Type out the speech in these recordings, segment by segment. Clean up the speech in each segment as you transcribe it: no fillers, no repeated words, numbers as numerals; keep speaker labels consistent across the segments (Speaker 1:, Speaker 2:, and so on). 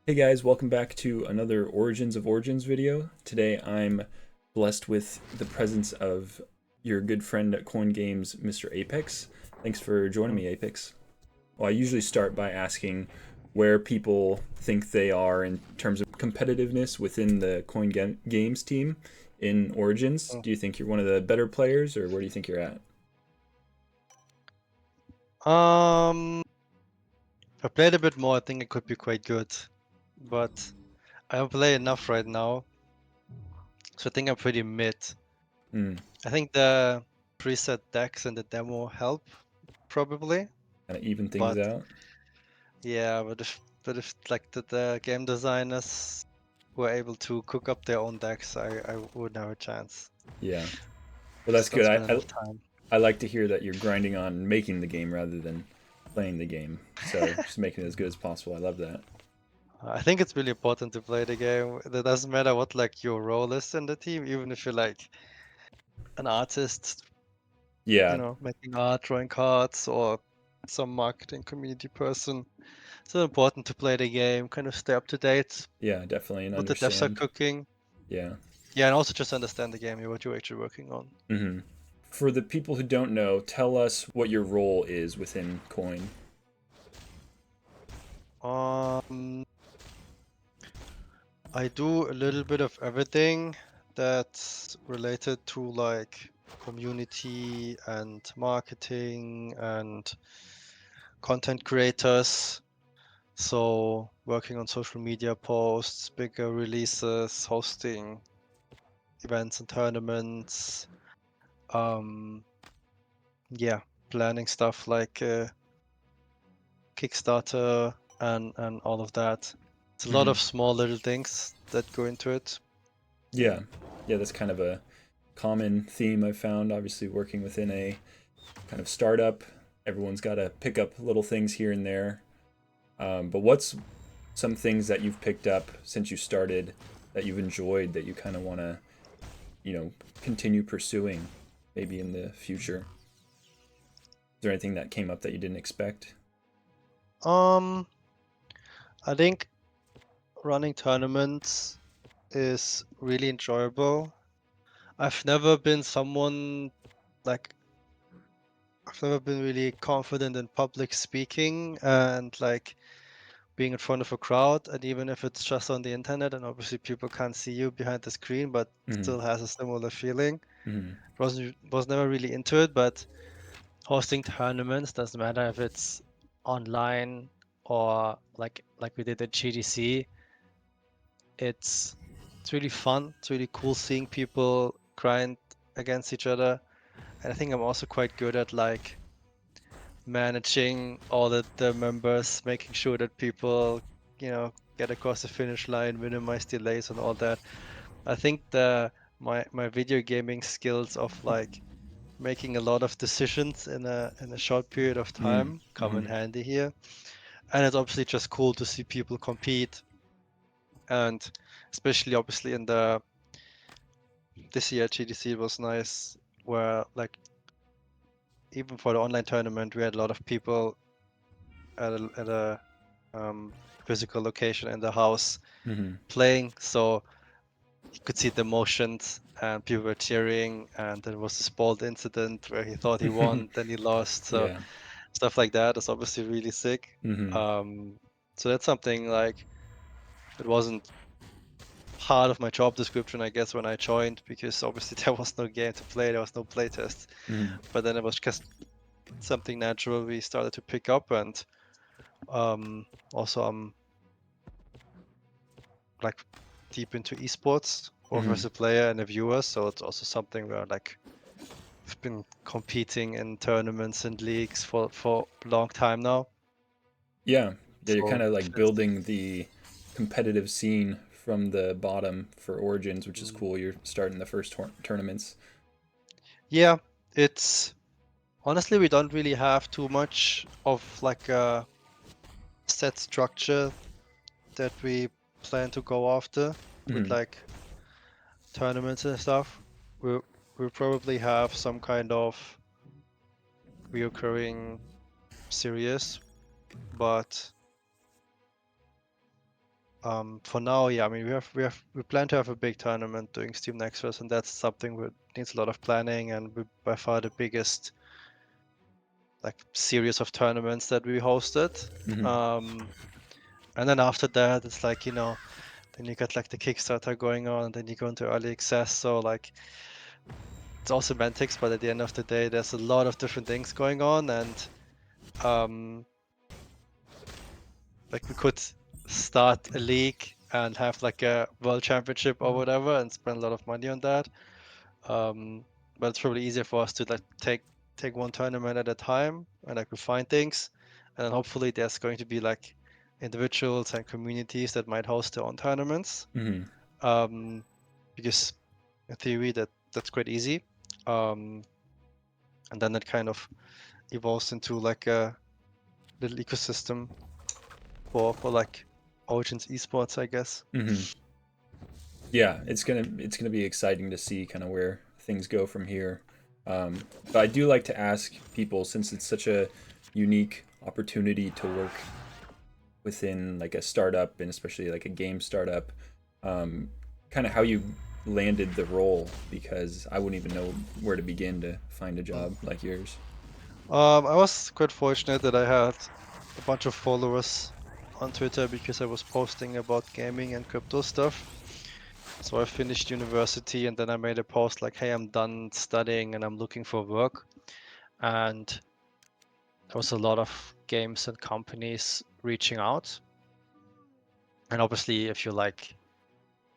Speaker 1: Hey guys, welcome back to another Origins of Origins video. Today I'm blessed with the presence of your good friend at Coin Games, Mr. Apix. Thanks for joining me, Apix. Well, I usually start by asking where people think they are in terms of competitiveness within the Games team in Origins.
Speaker 2: Mm.
Speaker 1: Do you think you're one of the better players, or where do you think you're at?
Speaker 2: Um, if I played a bit more, I think it could be quite good, but I don't play enough right now, so I think I'm pretty mid.
Speaker 1: Hmm,
Speaker 2: I think the preset decks and the demo help, probably,
Speaker 1: kind of even things
Speaker 2: but
Speaker 1: out.
Speaker 2: yeah, but if like the game designers were able to cook up their own decks, I wouldn't have a chance.
Speaker 1: Yeah. Well, that's
Speaker 2: Just don't
Speaker 1: good.
Speaker 2: spend
Speaker 1: I
Speaker 2: enough time.
Speaker 1: I like to hear that you're grinding on making the game rather than playing the game. So just making it as good as possible. I love that.
Speaker 2: I think it's really important to play the game. It doesn't matter what like your role is in the team, even if you're like an artist,
Speaker 1: Yeah,
Speaker 2: making art, drawing cards, or some marketing community person. So important to play the game, kind of stay up to date,
Speaker 1: yeah, definitely, and
Speaker 2: what the devs are
Speaker 1: understand.
Speaker 2: cooking.
Speaker 1: Yeah.
Speaker 2: Yeah, and also just understand the game, what you're actually working on.
Speaker 1: hmm For the people who don't know, tell us what your role is within Coin.
Speaker 2: Um, I do a little bit of everything that's related to like community and marketing and content creators. So working on social media posts, bigger releases, hosting events and tournaments. Um, yeah, planning stuff like Kickstarter and all of that. It's a lot
Speaker 1: hmm
Speaker 2: of small little things that go into it.
Speaker 1: Yeah, yeah, that's kind of a common theme I've found. Obviously, working within a kind of startup, everyone's got to pick up little things here and there. But what's some things that you've picked up since you started that you've enjoyed that you kind of want to, continue pursuing maybe in the future? Is there anything that came up that you didn't expect?
Speaker 2: Um, I think running tournaments is really enjoyable. I've never been someone like I've never been really confident in public speaking and like being in front of a crowd, and even if it's just on the internet and obviously people can't see you behind the screen, but
Speaker 1: hmm
Speaker 2: still has a similar feeling.
Speaker 1: hmm
Speaker 2: Was never really into it, but hosting tournaments doesn't matter if it's online or like we did at GDC. It's really fun. It's really cool seeing people grind against each other. And I think I'm also quite good at like managing all the members, making sure that people, get across the finish line, minimize delays and all that. I think my video gaming skills of like making a lot of decisions in a short period of time come in
Speaker 1: Mm-hmm.
Speaker 2: handy here. And it's obviously just cool to see people compete, and especially obviously in the this year GDC was nice, where like even for the online tournament we had a lot of people at a physical location in the house
Speaker 1: Mm-hmm.
Speaker 2: playing, so you could see the emotions and people were cheering, and there was this bold incident where he thought he won, then he lost. So
Speaker 1: Yeah.
Speaker 2: stuff like that is obviously really sick.
Speaker 1: Mm-hmm.
Speaker 2: Um, so that's something like it wasn't part of my job description, I guess, when I joined, because obviously there was no game to play, there was no playtest.
Speaker 1: Mm-hmm.
Speaker 2: But then it was just something natural we started to pick up, and also I'm like deep into esports, both
Speaker 1: Mm-hmm.
Speaker 2: as a player and a viewer. So it's also something where like I've been competing in tournaments and leagues for a long time now.
Speaker 1: Yeah. Yeah, you're kind
Speaker 2: So
Speaker 1: of
Speaker 2: if
Speaker 1: like
Speaker 2: there's
Speaker 1: building the competitive scene from the bottom for Origins, which is
Speaker 2: mm,
Speaker 1: cool. You're starting the first tournaments.
Speaker 2: yeah, it's honestly we don't really have too much of like a set structure that we plan to go after with
Speaker 1: Mm-hmm.
Speaker 2: like tournaments and stuff. We'll probably have some kind of reoccurring, series, but For now, yeah, I mean, we plan to have a big tournament doing Steam Nexus, and that's something that needs a lot of planning, and by far the biggest like series of tournaments that we hosted.
Speaker 1: Hmm.
Speaker 2: And then after that, it's like, then you got like the Kickstarter going on, and then you go into early access. So like it's all semantics, but at the end of the day, there's a lot of different things going on, and um, like we could start a league and have like a world championship or whatever, and spend a lot of money on that. But it's probably easier for us to like take one tournament at a time and like refine things, and then hopefully there's going to be like individuals and communities that might host their own tournaments.
Speaker 1: Hmm.
Speaker 2: Because in theory that's quite easy. And then it kind of evolves into like a little ecosystem for like Origins esports, I guess.
Speaker 1: Hmm. Yeah, it's gonna be exciting to see kind of where things go from here. But I do like to ask people, since it's such a unique opportunity to work within like a startup and especially like a game startup, kind of how you landed the role, because I wouldn't even know where to begin to find a
Speaker 2: Mm.
Speaker 1: job like yours.
Speaker 2: I was quite fortunate that I had a bunch of followers on Twitter because I was posting about gaming and crypto stuff. So I finished university and then I made a post like, hey, I'm done studying and I'm looking for work. And there was a lot of games and companies reaching out. And obviously, if you like,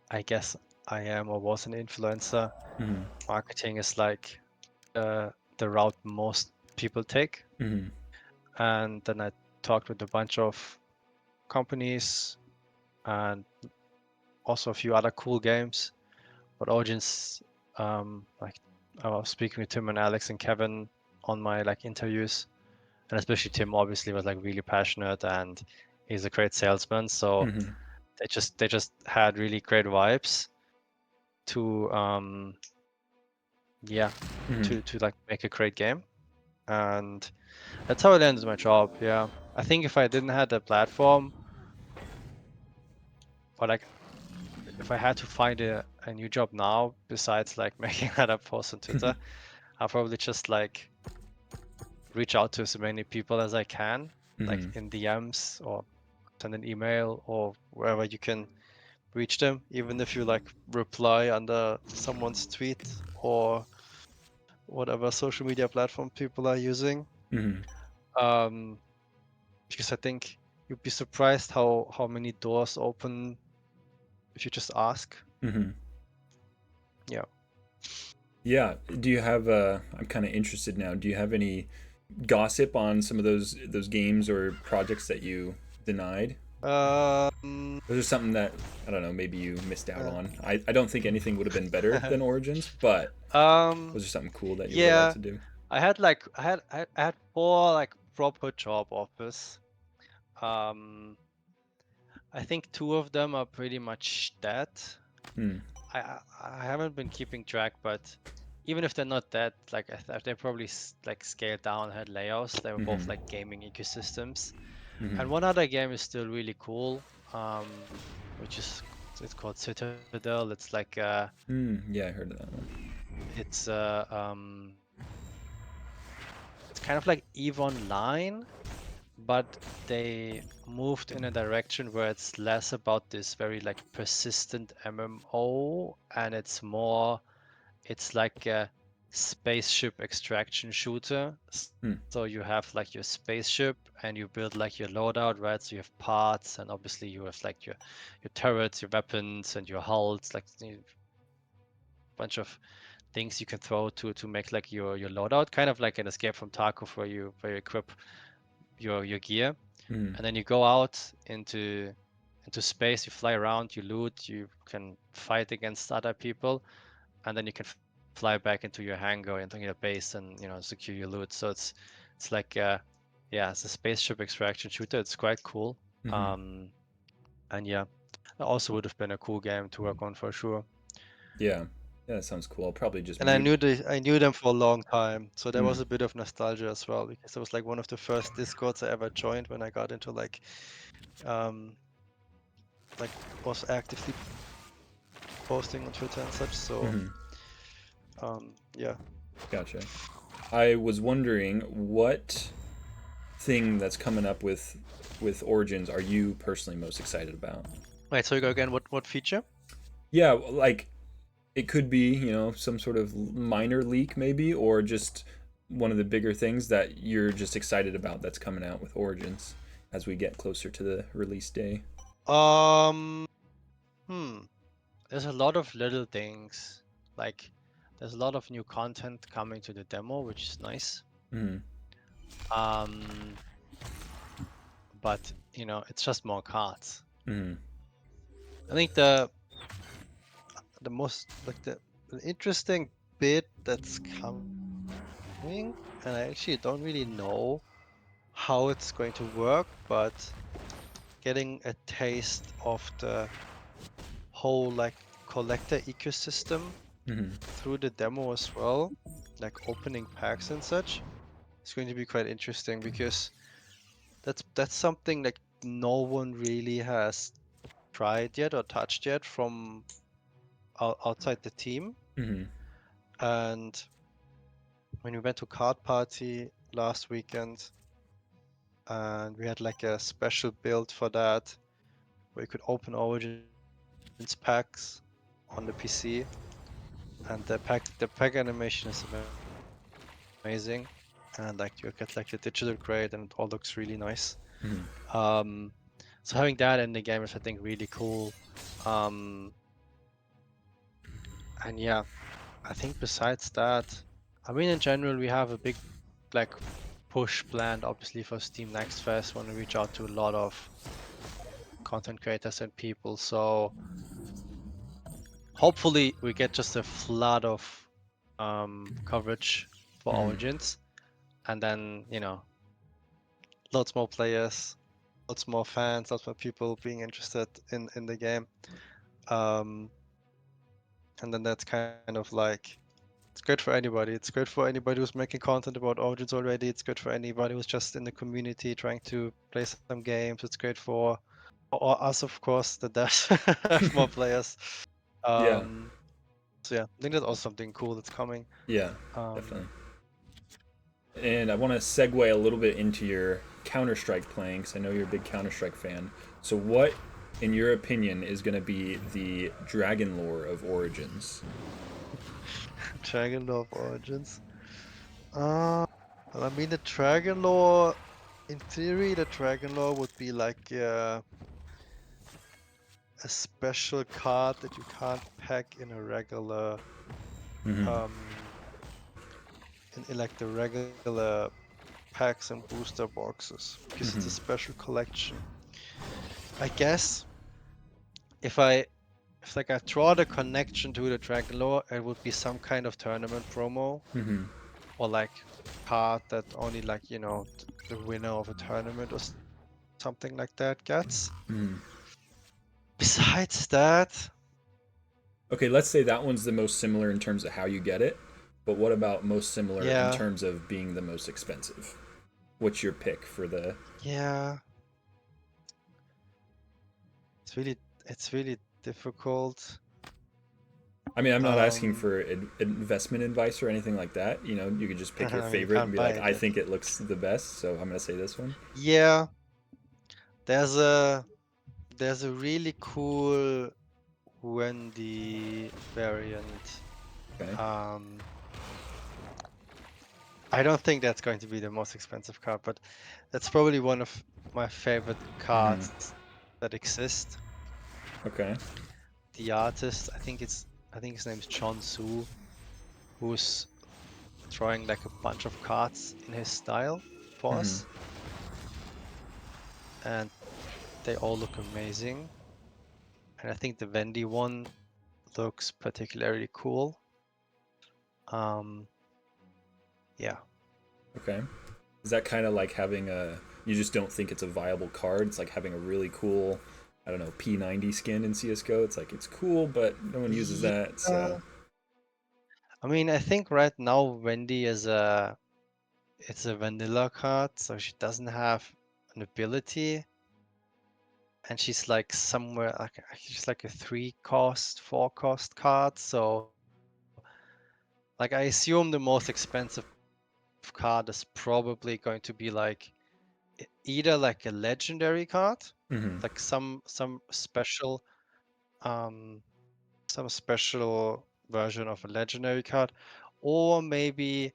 Speaker 2: I guess I am or was an influencer,
Speaker 1: Hmm.
Speaker 2: marketing is like the route most people take.
Speaker 1: Hmm.
Speaker 2: And then I talked with a bunch of companies and also a few other cool games. But Origins, like I was speaking with Tim and Alex and Kevin on my like interviews, and especially Tim obviously was like really passionate and he's a great salesman. So
Speaker 1: Hmm.
Speaker 2: they just had really great vibes to yeah
Speaker 1: Hmm.
Speaker 2: to like make a great game, and that's how I landed my job. Yeah, I think if I didn't have the platform, or like if I had to find a new job now besides like making that up post on Twitter, I'll probably just like reach out to as many people as I can, like
Speaker 1: Hmm.
Speaker 2: in DMs or send an email or wherever you can reach them, even if you like reply under someone's tweet or whatever social media platform people are using.
Speaker 1: Hmm.
Speaker 2: Um, because I think you'd be surprised how many doors open if you just ask.
Speaker 1: Hmm.
Speaker 2: Yeah.
Speaker 1: Yeah. Do you have? I'm kind of interested now. Do you have any gossip on some of those games or projects that you denied?
Speaker 2: Um,
Speaker 1: Was there something that, I don't know, maybe you missed out
Speaker 2: uh,
Speaker 1: on? I don't think anything would have been better than Origins, but
Speaker 2: um,
Speaker 1: was there something cool that you were allowed
Speaker 2: yeah,
Speaker 1: to do?
Speaker 2: I had like I had four like proper job offers. Um, I think two of them are pretty much dead.
Speaker 1: Hmm.
Speaker 2: I haven't been keeping track, but even if they're not dead, like they probably like scaled down, had layoffs. They were both
Speaker 1: Hmm.
Speaker 2: like gaming ecosystems.
Speaker 1: Hmm.
Speaker 2: And one other game is still really cool, which is it's called Citadel. It's like
Speaker 1: Yeah, I heard of that one.
Speaker 2: it's it's kind of like EVE Online, but they moved in a direction where it's less about this very like persistent MMO and it's like a spaceship extraction shooter.
Speaker 1: Hmm.
Speaker 2: So you have like your spaceship and you build like your loadout, right? So you have parts and obviously you have like your turrets, your weapons and your hulls, like a bunch of things you can throw to make like your loadout, kind of like an Escape from Tarkov where you equip your gear.
Speaker 1: Hmm.
Speaker 2: And then you go out into space, you fly around, you loot, you can fight against other people, and then you can fly back into your hangar, into your base, and secure your loot. So it's like yeah, it's a spaceship extraction shooter. It's quite cool.
Speaker 1: Hmm.
Speaker 2: Um, and yeah, that also would have been a cool game to work on for sure.
Speaker 1: Yeah. Yeah, that sounds cool. I'll probably just
Speaker 2: And I
Speaker 1: mute.
Speaker 2: knew them for a long time, so there
Speaker 1: Hmm.
Speaker 2: was a bit of nostalgia as well because it was like one of the first Discords I ever joined when I got into like um like was actively posting on Twitter and such. So yeah.
Speaker 1: Gotcha. I was wondering what thing that's coming up with Origins are you personally most excited about?
Speaker 2: Wait, so you go again. What feature?
Speaker 1: Yeah, like it could be, some sort of minor leak maybe, or just one of the bigger things that you're just excited about that's coming out with Origins as we get closer to the release day.
Speaker 2: Um, There's a lot of little things. Like, there's a lot of new content coming to the demo, which is nice.
Speaker 1: Mm-hmm.
Speaker 2: Um, but it's just more cards.
Speaker 1: Mm-hmm.
Speaker 2: I think the most the interesting bit that's coming, and I actually don't really know how it's going to work, but getting a taste of the whole like collector ecosystem
Speaker 1: Mm-hmm.
Speaker 2: through the demo as well, like opening packs and such, it's going to be quite interesting because that's something like no one really has tried yet or touched yet from outside the team.
Speaker 1: Mm-hmm.
Speaker 2: And when we went to Card Party last weekend, and we had like a special build for that, where you could open Origins packs on the PC, and the pack animation is amazing, and like you get like the digital grade, and it all looks really nice.
Speaker 1: Mm-hmm.
Speaker 2: So having that in the game is, I think, really cool. And yeah, I think besides that, I mean, in general, we have a big like push planned, obviously, for Steam Next Fest. Want to reach out to a lot of content creators and people. So hopefully we get just a flood of coverage for
Speaker 1: Mm-hmm.
Speaker 2: Origins, and then loads more players, lots more fans, lots more people being interested in the game. And then that's kind of like, it's great for anybody. It's great for anybody who's making content about Origins already. It's good for anybody who's just in the community trying to play some games. It's great for us, of course, that does have more players.
Speaker 1: Yeah.
Speaker 2: So yeah, I think that's also something cool that's coming.
Speaker 1: Yeah.
Speaker 2: Um,
Speaker 1: Definitely. And I want to segue a little bit into your Counter Strike playing, because I know you're a big Counter Strike fan. So, what, in your opinion, is going to be the Dragon lore of Origins?
Speaker 2: Dragon Lore of Origins. Well, I mean, the Dragon Lore, in theory, the Dragon Lore would be like a special card that you can't pack in a regular
Speaker 1: Mm-hmm.
Speaker 2: in like the regular packs and booster boxes, because it's a
Speaker 1: Mm-hmm.
Speaker 2: special collection. I guess if like I draw the connection to the Dragon Lore, it would be some kind of tournament promo,
Speaker 1: Mm-hmm.
Speaker 2: or like card that only like the winner of a tournament or something like that gets.
Speaker 1: Mm-hmm.
Speaker 2: Besides that,
Speaker 1: Okay, let's say that one's the most similar in terms of how you get it, but what about most similar in
Speaker 2: yeah,
Speaker 1: terms of being the most expensive? What's your pick for the?
Speaker 2: yeah, it's really difficult.
Speaker 1: I mean, I'm not asking
Speaker 2: Um,
Speaker 1: for investment advice or anything like that. You could just pick your
Speaker 2: I mean, you
Speaker 1: favorite and
Speaker 2: can't
Speaker 1: be
Speaker 2: buy
Speaker 1: like,
Speaker 2: it
Speaker 1: I
Speaker 2: yet.
Speaker 1: think it looks the best, so I'm gonna say this one.
Speaker 2: Yeah, there's a there's a really cool Wendy variant.
Speaker 1: Okay.
Speaker 2: Um, I don't think that's going to be the most expensive card, but that's probably one of my favorite
Speaker 1: Mm-hmm.
Speaker 2: cards that exist.
Speaker 1: Okay.
Speaker 2: The artist, I think his name is John Su, who's drawing like a bunch of cards in his style for
Speaker 1: Mm-hmm.
Speaker 2: us, and they all look amazing. And I think the Wendy one looks particularly cool. Yeah.
Speaker 1: Okay. Is that kind of like having a? You just don't think it's a viable card. It's like having a really cool, I don't know, P90 skin in CS:GO. It's like it's cool, but no one uses
Speaker 2: Yeah.
Speaker 1: that. So.
Speaker 2: I mean, I think right now Wendy it's a vanilla card, so she doesn't have an ability. and she's like somewhere like she's like a 3-cost, 4-cost card. So like I assume the most expensive card is probably going to be like either like a legendary card,
Speaker 1: Mm-hmm.
Speaker 2: like um some special version of a legendary card, or maybe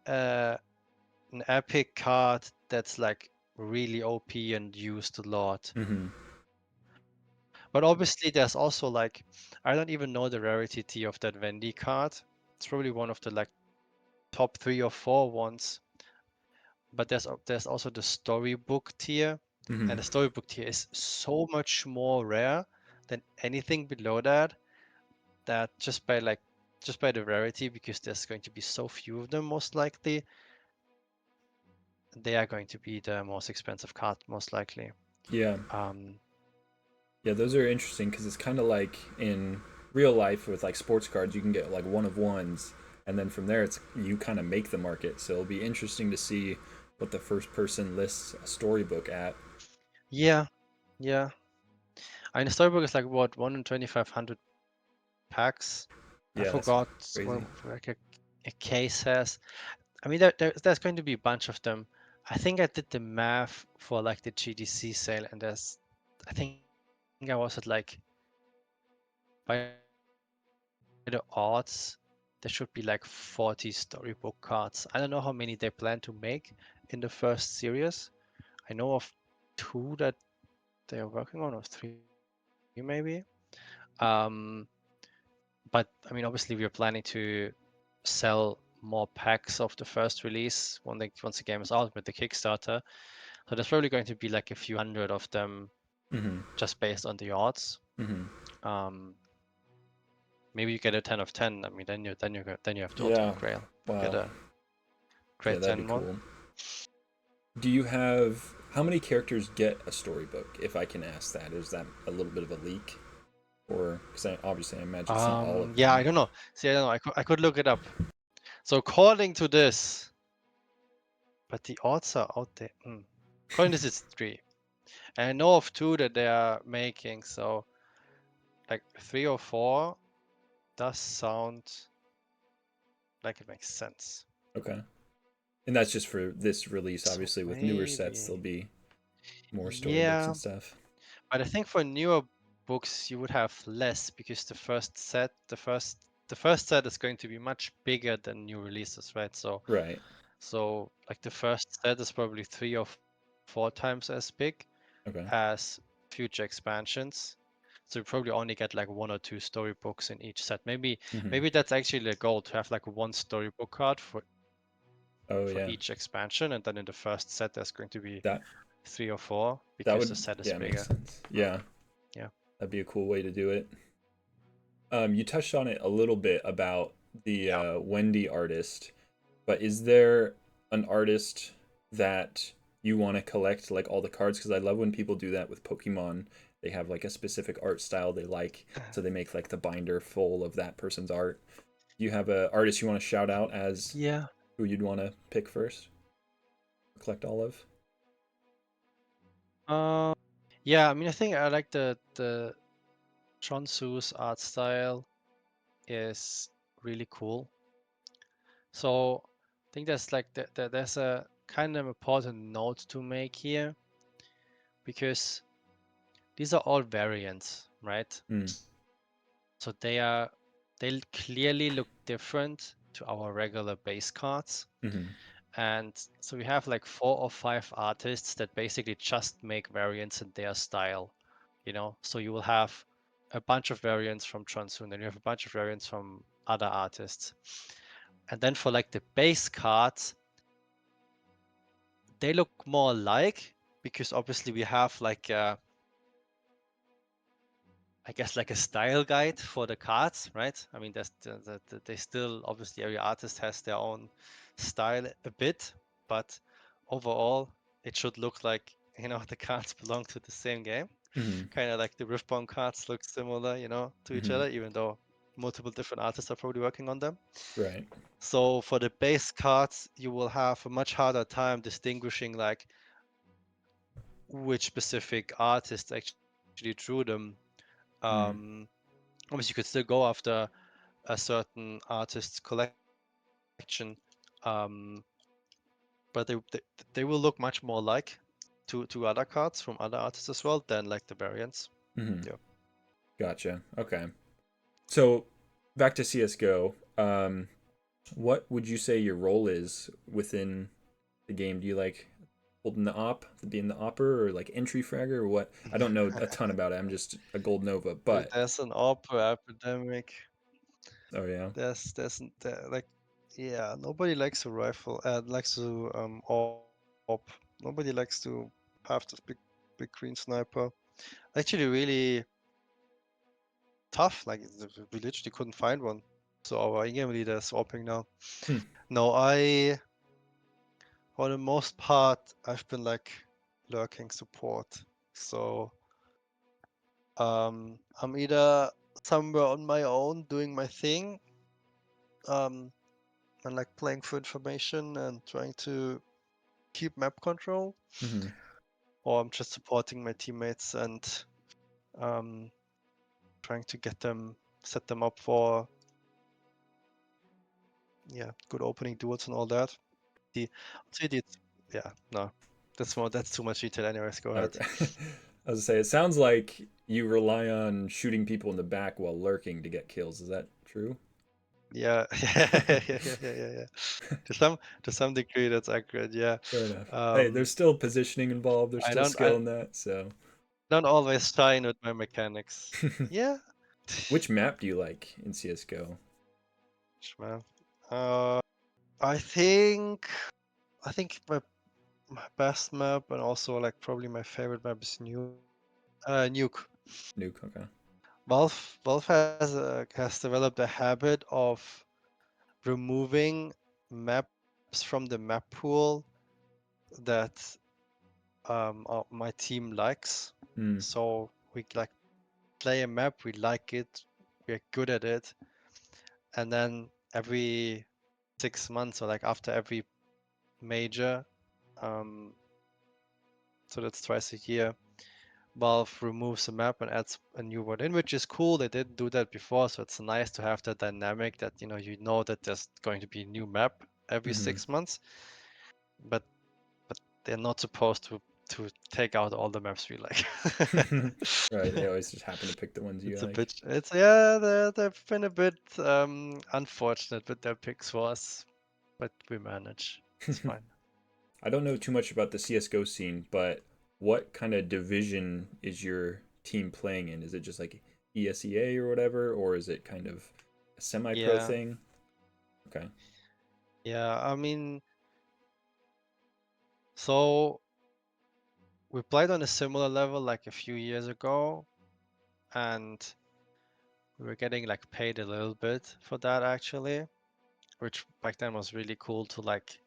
Speaker 2: an epic card that's like really OP and used a lot.
Speaker 1: Mm-hmm.
Speaker 2: But obviously there's also like I don't even know the rarity tier of that Wendy card. It's probably one of the like top 3 or 4 ones. But there's also the storybook tier,
Speaker 1: Mm-hmm.
Speaker 2: and the storybook tier is so much more rare than anything below that. That just by the rarity, because there's going to be so few of them, most likely, they are going to be the most expensive card, most likely.
Speaker 1: Yeah.
Speaker 2: Um,
Speaker 1: Yeah, those are interesting because it's kind of like in real life with like sports cards, you can get like one of ones, and then from there, it's you kind of make the market. So it'll be interesting to see what the first person lists a storybook at.
Speaker 2: yeah, yeah. I mean, the storybook is like what 1 in 2,500 packs. I
Speaker 1: Yeah, that's
Speaker 2: forgot what
Speaker 1: crazy.
Speaker 2: like a case has. I mean, there's going to be a bunch of them. I think I did the math for like the GDC sale, and I think I was at like by the odds, there should be like 40 storybook cards. I don't know how many they plan to make in the first series. I know of 2 that they are working on, or 3 maybe. Um, but I mean, obviously, we are planning to sell more packs of the first release once the game is out with the Kickstarter. So there's probably going to be like a few hundred of them
Speaker 1: Mm-hmm.
Speaker 2: just based on the odds.
Speaker 1: Mm-hmm.
Speaker 2: Um, maybe you get a 10 of 10. I mean, then you have the
Speaker 1: Yeah.
Speaker 2: ultimate grail. Get
Speaker 1: Wow.
Speaker 2: a
Speaker 1: Yeah,
Speaker 2: great
Speaker 1: that'd be
Speaker 2: 10 one.
Speaker 1: cool. Do you have how many characters get a storybook? If I can ask that, is that a little bit of a leak, or because obviously I imagine it's not all of
Speaker 2: Yeah,
Speaker 1: them.
Speaker 2: I don't know. See, I don't know. I could look it up. So according to this, but the odds are out there. According to this, it's 3. And I know of 2 that they are making. So like 3 or 4 does sound like it makes sense.
Speaker 1: Okay. And that's just for this release.
Speaker 2: So
Speaker 1: Obviously, with newer sets, there'll
Speaker 2: maybe,
Speaker 1: be more storybooks
Speaker 2: yeah.
Speaker 1: and stuff.
Speaker 2: But I think for newer books you would have less, because the first set is going to be much bigger than new releases, right?
Speaker 1: Right.
Speaker 2: So like the first set is probably 3 or 4 times as big
Speaker 1: Okay.
Speaker 2: as future expansions. So you probably only get like 1 or 2 storybooks in each set.
Speaker 1: Mm-hmm.
Speaker 2: Maybe that's actually the goal, to have like 1 storybook card
Speaker 1: Oh
Speaker 2: for
Speaker 1: yeah.
Speaker 2: each expansion, and then in the first set there's going to be
Speaker 1: That
Speaker 2: 3 or 4
Speaker 1: that
Speaker 2: because the
Speaker 1: would
Speaker 2: set is
Speaker 1: yeah make
Speaker 2: bigger.
Speaker 1: sense. Yeah,
Speaker 2: Yeah.
Speaker 1: that'd be a cool way to do it. You touched on it a little bit about the
Speaker 2: Yeah.
Speaker 1: Wendy artist, but is there an artist that you want to collect like all the cards? Because I love when people do that with Pokemon. They have like a specific art style they like, so they make like the binder full of that person's art. Do you have a artist you want to shout out as
Speaker 2: Yeah.
Speaker 1: who you'd want to pick first? Collect all of?
Speaker 2: Uh, yeah, I mean, I think I like the Chonsu's art style is really cool. So I think there's like there's a kind of important note to make here, because these are all variants, right?
Speaker 1: Mm.
Speaker 2: So they clearly look different to our regular base cards.
Speaker 1: Mm-hmm.
Speaker 2: And so we have like 4 or 5 artists that basically just make variants in their style, So you will have a bunch of variants from Chonsun, and you have a bunch of variants from other artists. And then for like the base cards, they look more alike, because obviously we have like I guess like a style guide for the cards, right? I mean, they still, obviously every artist has their own style a bit, but overall it should look like the cards belong to the same game.
Speaker 1: Mm-hmm.
Speaker 2: Kind of like the Riftbound cards look similar, to each
Speaker 1: Mm-hmm.
Speaker 2: other, even though multiple different artists are probably working on them.
Speaker 1: Right.
Speaker 2: So for the base cards, you will have a much harder time distinguishing like which specific artist actually drew them. Obviously, you could still go after a certain artist's collection, but they will look much more like to other cards from other artists as well than like the variants.
Speaker 1: Mm-hmm.
Speaker 2: Yeah.
Speaker 1: Gotcha. Okay. So back to CS:GO. What would you say your role is within the game? Do you like holding the op, being the opper, or like entry fragger, or what? I don't know a ton about it. I'm just a gold nova,
Speaker 2: Dude,
Speaker 1: but
Speaker 2: there's an opera epidemic.
Speaker 1: oh yeah.
Speaker 2: Like, yeah, nobody likes a rifle, likes to op. Nobody likes to have this big green sniper. Actually, really tough. Like, we literally couldn't find one. So our in-game leader is swapping now.
Speaker 1: Hmm.
Speaker 2: No, for the most part, I've been like lurking support. So I'm either somewhere on my own doing my thing, and like playing for information and trying to keep map control,
Speaker 1: Mm-hmm.
Speaker 2: or I'm just supporting my teammates and um, trying to set them up for good opening duels and all that. The yeah, no, that's too much detail. Anyways, go ahead.
Speaker 1: Okay. I was gonna say it sounds like you rely on shooting people in the back while lurking to get kills. Is that true?
Speaker 2: Yeah, yeah. To some degree, that's accurate. Yeah.
Speaker 1: Fair enough. Hey, there's
Speaker 2: Um,
Speaker 1: still positioning involved. There's
Speaker 2: I
Speaker 1: still
Speaker 2: don't
Speaker 1: skill
Speaker 2: I
Speaker 1: in that. So,
Speaker 2: don't always shine with my mechanics. Yeah.
Speaker 1: which map do you like in CS:GO?
Speaker 2: Man. Uh, I think I think my best map and also like probably my favorite map is Nuke.
Speaker 1: Nuke. Okay.
Speaker 2: Valve has developed a habit of removing maps from the map pool that my team likes.
Speaker 1: Hmm.
Speaker 2: So we like play a map, we like it, we're good at it, and then every 6 months or like after every major, um, so that's twice a year, Valve removes a map and adds a new one in, which is cool. They didn't do that before, so it's nice to have that dynamic that you know that there's going to be a new map every
Speaker 1: Mm-hmm.
Speaker 2: 6 months, but they're not supposed to take out all the maps we like.
Speaker 1: Right. They always just happen to pick the ones you
Speaker 2: It's a
Speaker 1: like.
Speaker 2: bit, it's yeah, they've been a bit unfortunate with their picks for us, but we manage. It's fine.
Speaker 1: I don't know too much about the CS:GO scene, but what kind of division is your team playing in? Is it just like ESEA or whatever, or is it kind of a semi-pro
Speaker 2: Yeah,
Speaker 1: thing? Okay.
Speaker 2: yeah. I mean, so we played on a similar level like a few years ago, and we were getting like paid a little bit for that actually, which back then was really cool to like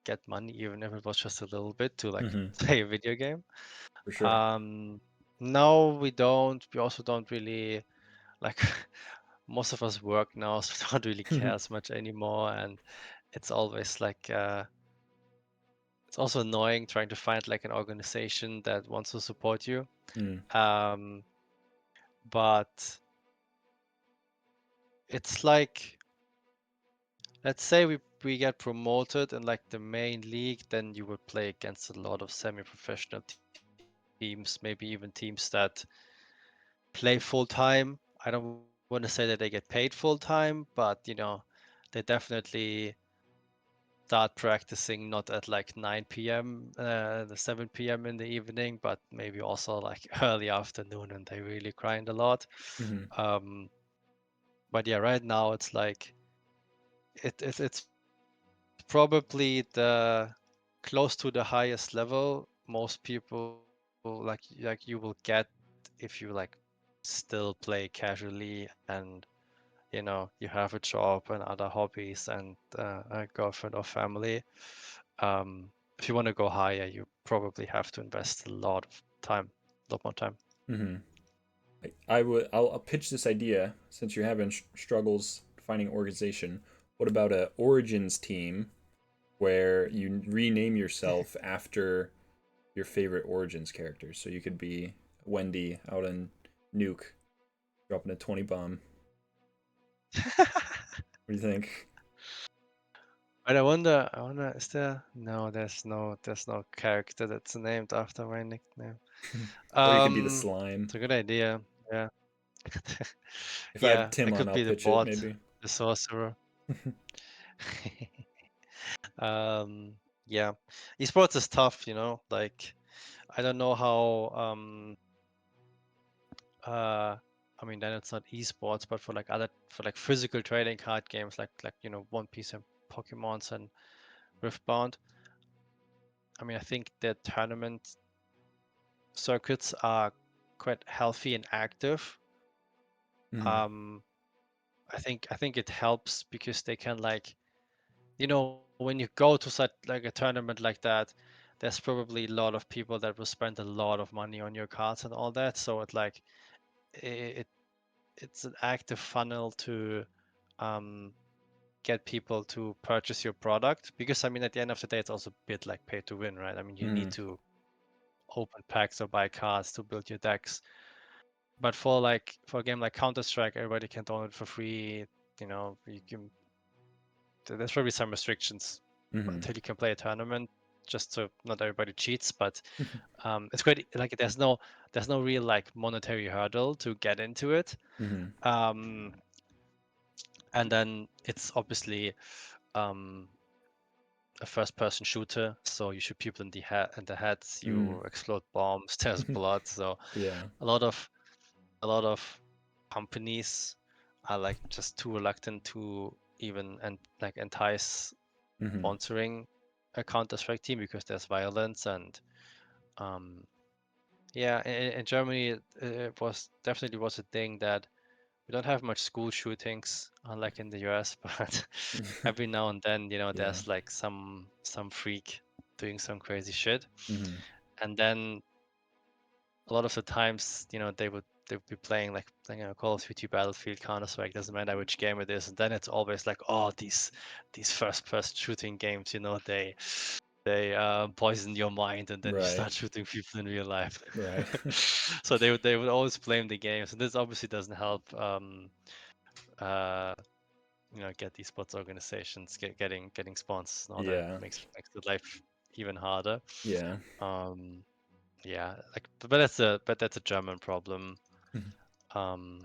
Speaker 2: get money, even if it was just a little bit to like
Speaker 1: Mm-hmm.
Speaker 2: play a video game.
Speaker 1: For sure.
Speaker 2: Um, now we don't. We also don't really like. Most of us work now, so we don't really care as much anymore, and it's always like it's also annoying trying to find like an organization that wants to support you.
Speaker 1: Mm.
Speaker 2: Um, but it's like, let's say we get promoted in like the main league, then you would play against a lot of semi-professional teams, maybe even teams that play full time. I don't want to say that they get paid full time, but they definitely start practicing not at like 9 p.m., the 7 p.m. in the evening, but maybe also like early afternoon, and they really grind a lot.
Speaker 1: Mm-hmm.
Speaker 2: Um, but yeah, right now it's like it's probably the close to the highest level most people like you will get if you like still play casually and you have a job and other hobbies and a girlfriend or family. If you want to go higher, you probably have to invest a lot of time, a lot more time.
Speaker 1: Mm-hmm. I'll pitch this idea since you're having struggles finding organization. What about a Origins team where you rename yourself after your favorite Origins characters. So you could be Wendy out in Nuke, dropping a 20 bomb. What do you think?
Speaker 2: But I wonder, is there? No, there's no character that's named after my nickname.
Speaker 1: Or you could be the slime.
Speaker 2: It's a good idea. Yeah.
Speaker 1: If I have
Speaker 2: Yeah, I
Speaker 1: Tim on,
Speaker 2: could
Speaker 1: I'll
Speaker 2: be the
Speaker 1: pitch it
Speaker 2: bot,
Speaker 1: maybe.
Speaker 2: the sorcerer. Um, yeah, esports is tough, you know. Like, I don't know how. I mean, then it's not esports, but for like physical trading card games, like One Piece and Pokemon's and Riftbound. I mean, I think the tournament circuits are quite healthy and active.
Speaker 1: Mm.
Speaker 2: I think it helps because they can when you go to such like a tournament like that, there's probably a lot of people that will spend a lot of money on your cards and all that. So it it's an active funnel to um, get people to purchase your product because I mean at the end of the day it's also a bit like pay to win, right? I mean you need
Speaker 1: Mm.
Speaker 2: to open packs or buy cards to build your decks. But for a game like Counter-Strike, everybody can download it for free. You can there's probably some restrictions
Speaker 1: Mm-hmm.
Speaker 2: until you can play a tournament, just so not everybody cheats. But it's quite like there's no real like monetary hurdle to get into it.
Speaker 1: Mm-hmm.
Speaker 2: Um, and then it's obviously um, a first-person shooter, so you shoot people in the heads,
Speaker 1: Mm.
Speaker 2: you explode bombs, there's blood. So
Speaker 1: Yeah.
Speaker 2: a lot of companies are like just too reluctant to even and like entice
Speaker 1: Mm-hmm.
Speaker 2: sponsoring a Counter-Strike team because there's violence and um, yeah, in Germany it was definitely was a thing that we don't have much school shootings unlike in the US, but every now and then
Speaker 1: Yeah.
Speaker 2: there's like some freak doing some crazy shit,
Speaker 1: Mm-hmm.
Speaker 2: and then a lot of the times they would be playing like Call of Duty, Battlefield, Counter-Strike, doesn't matter which game it is, and then it's always like, oh, these first-person shooting games, they poison your mind, and then you
Speaker 1: Right.
Speaker 2: start shooting people in real life.
Speaker 1: Right.
Speaker 2: So they would always blame the games, and this obviously doesn't help. Uh, get these sports organizations getting sponsors and all that
Speaker 1: Yeah.
Speaker 2: makes the life even harder.
Speaker 1: Yeah.
Speaker 2: Um, yeah, but that's a German problem.
Speaker 1: Mhm.
Speaker 2: Um,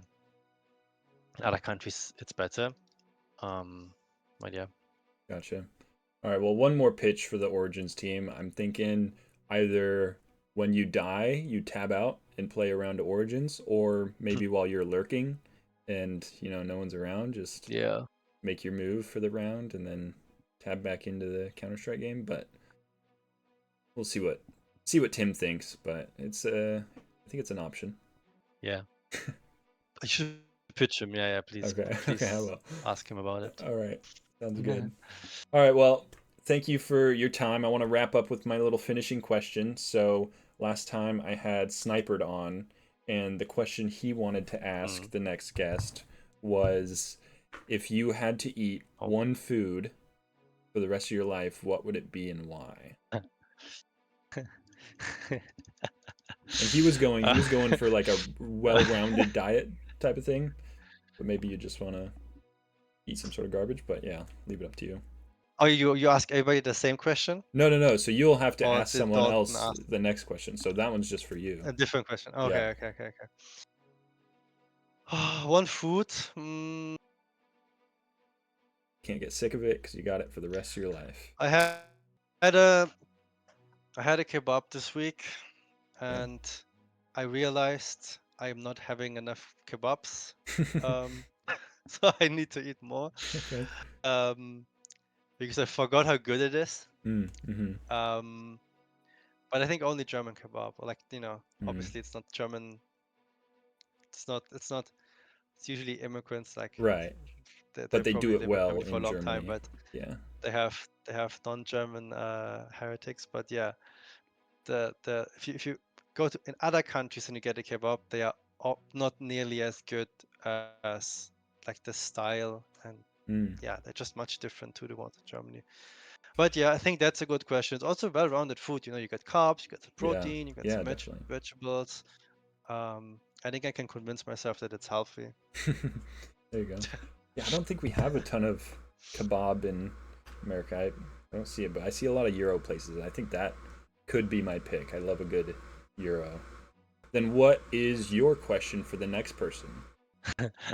Speaker 2: other countries it's better. But yeah.
Speaker 1: Gotcha. All right. Well, one more pitch for the Origins team. I'm thinking either when you die, you tab out and play around Origins, or maybe while you're lurking and no one's around, just
Speaker 2: Yeah.
Speaker 1: make your move for the round and then tab back into the Counter Strike game. But we'll see what Tim thinks. But I think it's an option.
Speaker 2: Yeah. I should pitch him. Yeah, yeah. Please,
Speaker 1: Okay. Okay. I
Speaker 2: please
Speaker 1: will.
Speaker 2: ask him about it.
Speaker 1: All right. Sounds good. All right. Well, thank you for your time. I want to wrap up with my little finishing question. So last time I had Snipered on, and the question he wanted to ask
Speaker 2: Mm.
Speaker 1: the next guest was, if you had to eat
Speaker 2: Oh.
Speaker 1: one food for the rest of your life, what would it be and why? And he was going for like a well-rounded diet type of thing, but maybe you just want to eat some sort of garbage. But yeah, leave it up to you.
Speaker 2: Oh, you ask everybody the same question,
Speaker 1: No, no, no. So you'll have to
Speaker 2: or
Speaker 1: ask
Speaker 2: did
Speaker 1: someone
Speaker 2: Dalton
Speaker 1: else
Speaker 2: ask
Speaker 1: the next question. So that one's just for you.
Speaker 2: a different question?
Speaker 1: Yeah.
Speaker 2: Okay, okay, okay, okay. One food.
Speaker 1: Can't get sick of it because you got it for the rest of your life.
Speaker 2: I had a I had a kebab this week,
Speaker 1: Okay.
Speaker 2: and I realized I'm not having enough kebabs. Um, so I need to eat more.
Speaker 1: Okay.
Speaker 2: Um, because I forgot how good it is.
Speaker 1: Mm-hmm.
Speaker 2: Um, but I think only German kebab. Like,
Speaker 1: Mm.
Speaker 2: obviously it's not German. It's not. It's usually immigrants. Like
Speaker 1: Right.
Speaker 2: they're
Speaker 1: But they do
Speaker 2: probably
Speaker 1: it
Speaker 2: living in
Speaker 1: well
Speaker 2: Germany for a
Speaker 1: in
Speaker 2: long time,
Speaker 1: Germany.
Speaker 2: but
Speaker 1: Yeah.
Speaker 2: they have non-German heretics. But yeah, the if you go to in other countries and you get a kebab, they are not nearly as good as like the style, and
Speaker 1: Mm.
Speaker 2: yeah, they're just much different to the ones in Germany. But yeah, I think that's a good question. It's also well-rounded food. You know, you got carbs, you got some
Speaker 1: Yeah,
Speaker 2: protein, you got
Speaker 1: yeah,
Speaker 2: some
Speaker 1: definitely.
Speaker 2: vegetables. I think I can convince myself that it's healthy.
Speaker 1: There you go. Yeah, I don't think we have a ton of kebab in America. I don't see it, but I see a lot of Euro places. I think that could be my pick. I love a good Euro. Then what is your question for the next person?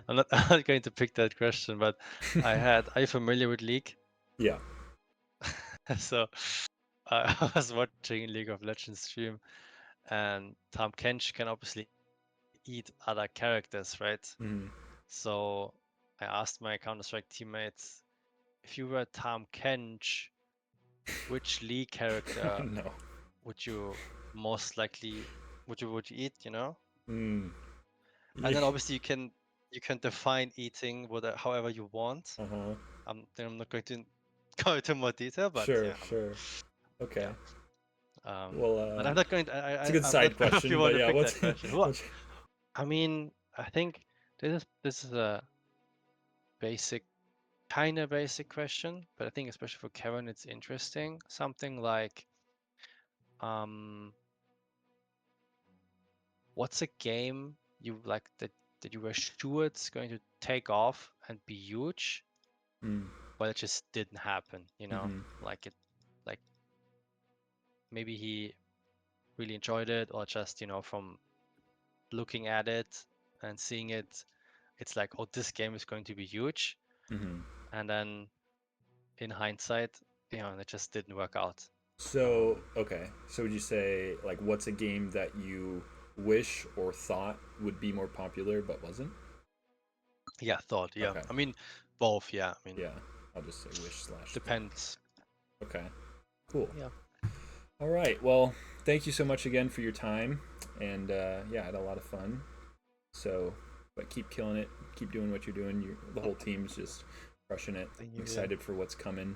Speaker 2: I'm not going to pick that question, but are you familiar with League?
Speaker 1: Yeah.
Speaker 2: So I was watching League of Legends stream, and Tahm Kench can obviously eat other characters, right?
Speaker 1: Mm.
Speaker 2: So I asked my Counter-Strike teammates, if you were Tahm Kench, which League character
Speaker 1: No.
Speaker 2: would you most likely would you eat, you know?
Speaker 1: Mm.
Speaker 2: And
Speaker 1: Yeah.
Speaker 2: then obviously you can define eating however you want.
Speaker 1: Uh-huh.
Speaker 2: Then I'm not going to go into more detail, but
Speaker 1: Sure,
Speaker 2: yeah,
Speaker 1: sure. Okay.
Speaker 2: yeah.
Speaker 1: Well,
Speaker 2: But I'm not going to.
Speaker 1: it's a good
Speaker 2: I'm not
Speaker 1: side
Speaker 2: sure if you
Speaker 1: question,
Speaker 2: want
Speaker 1: but
Speaker 2: to
Speaker 1: yeah,
Speaker 2: pick
Speaker 1: what's
Speaker 2: that question. Well,
Speaker 1: what's
Speaker 2: I mean, I think this is a kind of basic question, but I think especially for Kevin, it's interesting. Something like, um, what's a game you like that you were sure it's going to take off and be huge,
Speaker 1: mm.
Speaker 2: but it just didn't happen, you know?
Speaker 1: Mm-hmm.
Speaker 2: Like maybe he really enjoyed it, or just, you know, from looking at it and seeing it, it's like, oh, this game is going to be huge.
Speaker 1: Mm-hmm.
Speaker 2: And then in hindsight, you know, it just didn't work out.
Speaker 1: So, okay. So would you say like what's a game that you wish or thought would be more popular but wasn't?
Speaker 2: Yeah, thought, yeah.
Speaker 1: Okay.
Speaker 2: I mean, both, yeah. I mean,
Speaker 1: Yeah. I'll just say wish slash thought.
Speaker 2: depends.
Speaker 1: Okay. Cool.
Speaker 2: Yeah.
Speaker 1: All right. Well, thank you so much again for your time. And yeah, I had a lot of fun. So, but keep killing it. Keep doing what you're doing. The whole team's just crushing it.
Speaker 2: Thank
Speaker 1: I'm
Speaker 2: you. Yeah.
Speaker 1: excited for what's coming.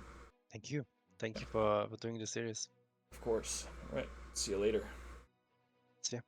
Speaker 2: Thank you. Thank
Speaker 1: Yeah,
Speaker 2: you for doing the series.
Speaker 1: of course. All right. See you later.
Speaker 2: See ya.